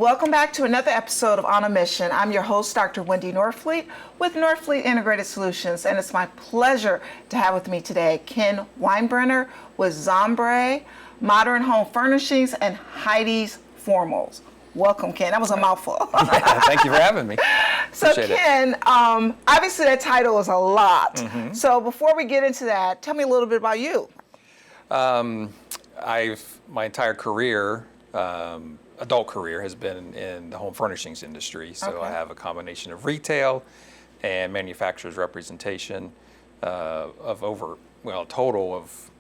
Welcome back to another episode of On a Mission. I'm your host, Dr. Wendy Norfleet with Norfleet Integrated Solutions, and it's my pleasure to have with me today Ken Winebrener with Zambre, Modern Home Furnishings and Heidee's Formals. Welcome, Ken. That was a mouthful. Yeah, thank you for having me. So, Appreciate Ken, obviously that title is a lot. Mm-hmm. So before we get into that, tell me a little bit about you. My entire career, adult career, has been in the home furnishings industry. So Okay. I have a combination of retail and manufacturer's representation of over, a total of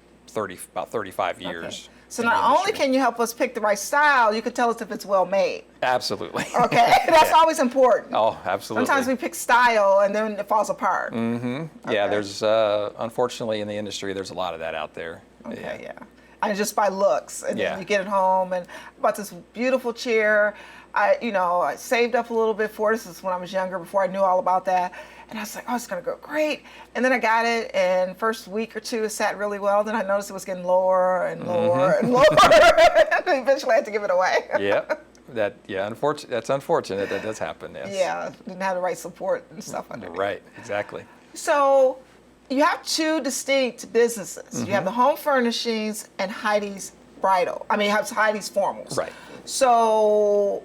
about 35 years. Okay. So in the not only industry. can you help us pick the right style, you can tell us if it's well made. Absolutely. Okay, that's Yeah. always important. Oh, absolutely. Sometimes we pick style and then it falls apart. Yeah, Okay. there's unfortunately in the industry there's a lot of that out there. Okay, yeah. And just by looks, and Yeah. then you get it home, and I bought this beautiful chair. I saved up a little bit for this. This is when I was younger, before I knew all about that. And I was like, oh, it's gonna go great. And then I got it, and first week or two it sat really well. Then I noticed it was getting lower and lower and lower. And eventually I had to give it away. That's unfortunate that does happen. Yes. Yeah, didn't have the right support and stuff under it. Right, exactly. So you have two distinct businesses. You have the home furnishings and Heidee's bridal. I mean, you have Heidee's formals. Right. So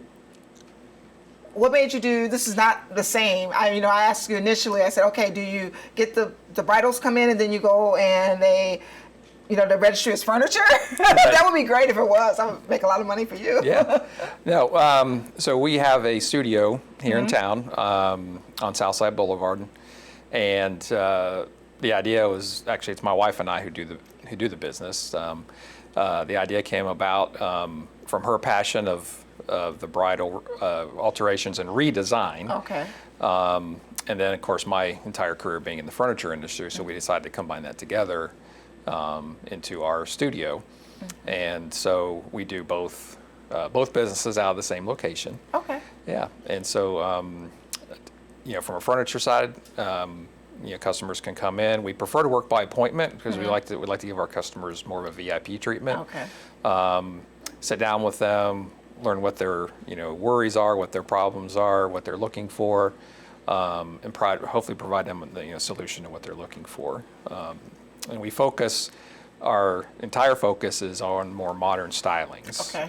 what made you do, this is not the same. I asked you initially, I said, okay, do you get the bridals come in and then you go and they, the registry is furniture? That would be great if it was. I would make a lot of money for you. Yeah. No, so we have a studio here in town on Southside Boulevard. And the idea was, actually it's my wife and I who do the business. The idea came about from her passion of the bridal alterations and redesign. Okay. And then, of course, my entire career being in the furniture industry, so we decided to combine that together into our studio. And so we do both businesses out of the same location. Okay. Yeah, and so from a furniture side, customers can come in. We prefer to work by appointment because we like to give our customers more of a VIP treatment. Okay. Sit down with them, learn what their worries are, what their problems are, what they're looking for, and hopefully provide them with the solution to what they're looking for. And we focus. Our entire focus is on more modern stylings, Okay.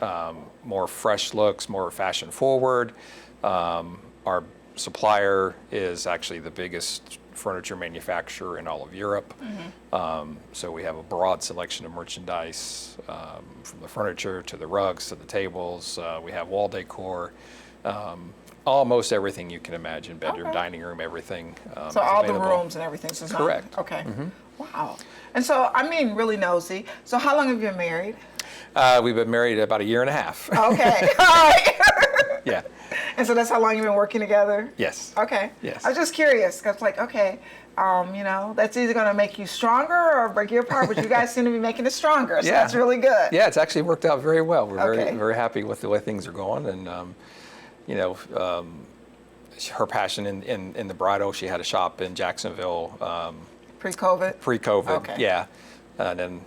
more fresh looks, more fashion forward. Our supplier is actually the biggest furniture manufacturer in all of Europe. So we have a broad selection of merchandise, from the furniture to the rugs to the tables. We have wall decor, almost everything you can imagine, bedroom, Okay. dining room, everything. So is all available. the rooms and everything. So it's not- Correct. Okay. Wow. And so, I'm being really nosy. So how long have you been married? We've been married about a year and a half. Okay. All right. Yeah. And so that's how long you've been working together? Yes. Okay. Yes. I was just curious because, that's either going to make you stronger or break you apart, but you guys seem to be making it stronger, so Yeah. that's really good. Yeah, it's actually worked out very well. We're Okay. very happy with the way things are going, and her passion in the bridal. She had a shop in Jacksonville Pre-COVID? pre-COVID. Okay. Yeah, and then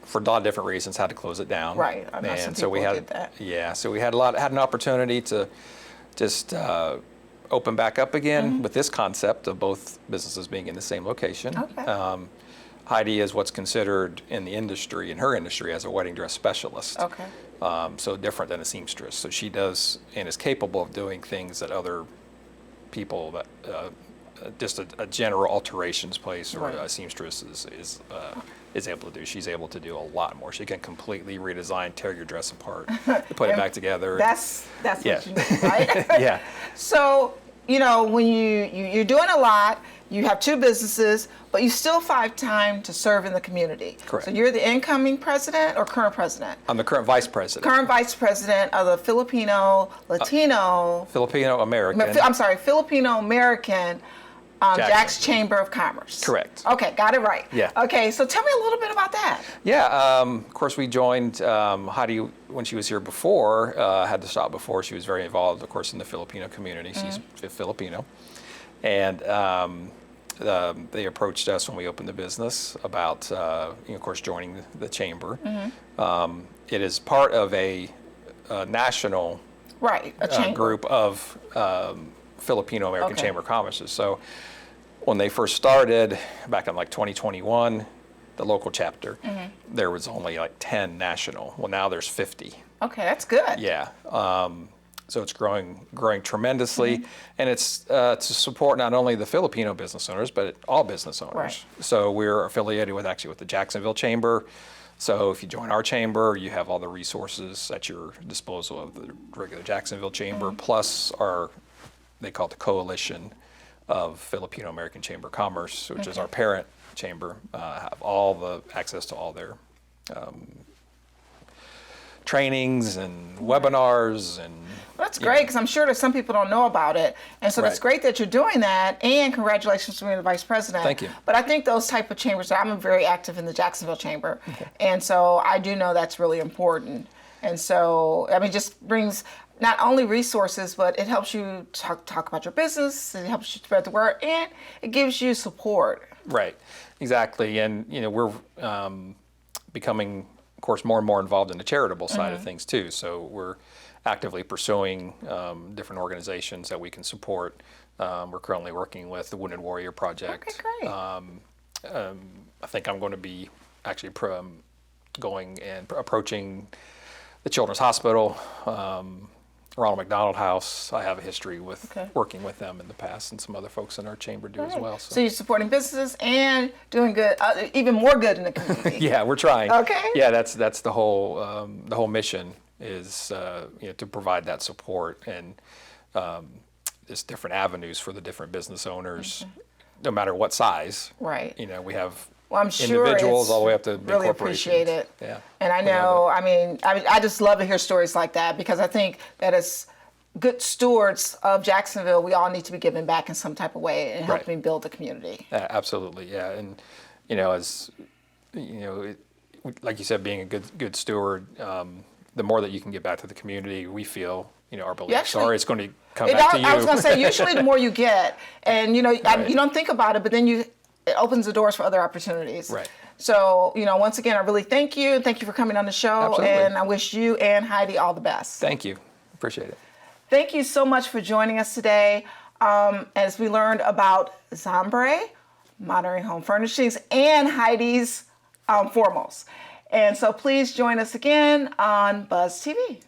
for a lot of different reasons had to close it down. Right. I know some And so we people had did that. Yeah, so we had an opportunity to just open back up again with this concept of both businesses being in the same location. Okay. Heidee is what's considered in her industry as a wedding dress specialist. Okay. So different than a seamstress. So she does and is capable of doing things that other people that just a general alterations place or Right. a seamstress is able to do. She's able to do a lot more. She can completely redesign, tear your dress apart, put it back together. That's Yeah. what you need, right? Yeah. So, when you're doing a lot, you have two businesses, but you still find time to serve in the community. Correct. So you're the incoming president or current president? I'm the current vice president. Current vice president of the Filipino Filipino-American. Filipino American Jack's Chamber of Commerce. Correct. Okay, got it right. Yeah. Okay, so tell me a little bit about that. Yeah, of course we joined Heidee when she was here before, had the shop before. She was very involved, of course, in the Filipino community. She's Filipino. And they approached us when we opened the business about, of course, joining the chamber. It is part of a national Right, a chamber. group of Filipino American Okay. Chamber of Commerce. So when they first started back in like 2021, the local chapter, there was only like 10 national. Well, now there's 50. Okay, that's good. Yeah. So it's growing tremendously, and it's to support not only the Filipino business owners, but all business owners. Right. So we're affiliated with the Jacksonville Chamber. So if you join our chamber, you have all the resources at your disposal of the regular Jacksonville Chamber, plus they call it the Coalition of Filipino American Chamber of Commerce, which is our parent chamber, have all the access to all their trainings and webinars and. That's great, because I'm sure that some people don't know about it. And so that's Right. great that you're doing that, and congratulations to being the vice president. Thank you. But I think those type of chambers, I'm very active in the Jacksonville Chamber, and so I do know that's really important. And so, I mean, just brings not only resources, but it helps you talk about your business, it helps you spread the word, and it gives you support. Right, exactly. And, we're becoming, of course, more and more involved in the charitable side of things, too. So we're actively pursuing different organizations that we can support. We're currently working with the Wounded Warrior Project. Okay, great. I think I'm going to be actually going and approaching the Children's Hospital, Ronald McDonald House. I have a history with working with them in the past, and some other folks in our chamber do as well. So you're supporting businesses and doing good, even more good in the community. Yeah, we're trying. Okay. Yeah, that's the whole mission is to provide that support and just different avenues for the different business owners, no matter what size. Right. We have Well, I'm sure individuals it's all the way up to big really corporations. appreciate it. Yeah. And I know, I mean, I just love to hear stories like that, because I think that as good stewards of Jacksonville, we all need to be giving back in some type of way and Right. helping build the community. Absolutely, yeah. And like you said, being a good steward, the more that you can give back to the community, we feel, our beliefs are it's going to come back to you. I was going to say, usually the more you get, and you Right. don't think about it, but then it opens the doors for other opportunities. Right. So, once again, I really thank you. Thank you for coming on the show. Absolutely. And I wish you and Heidi all the best. Thank you. Appreciate it. Thank you so much for joining us today as we learned about Zambre, Modern Home Furnishings, and Heidee's Foremost. And so please join us again on Buzz TV.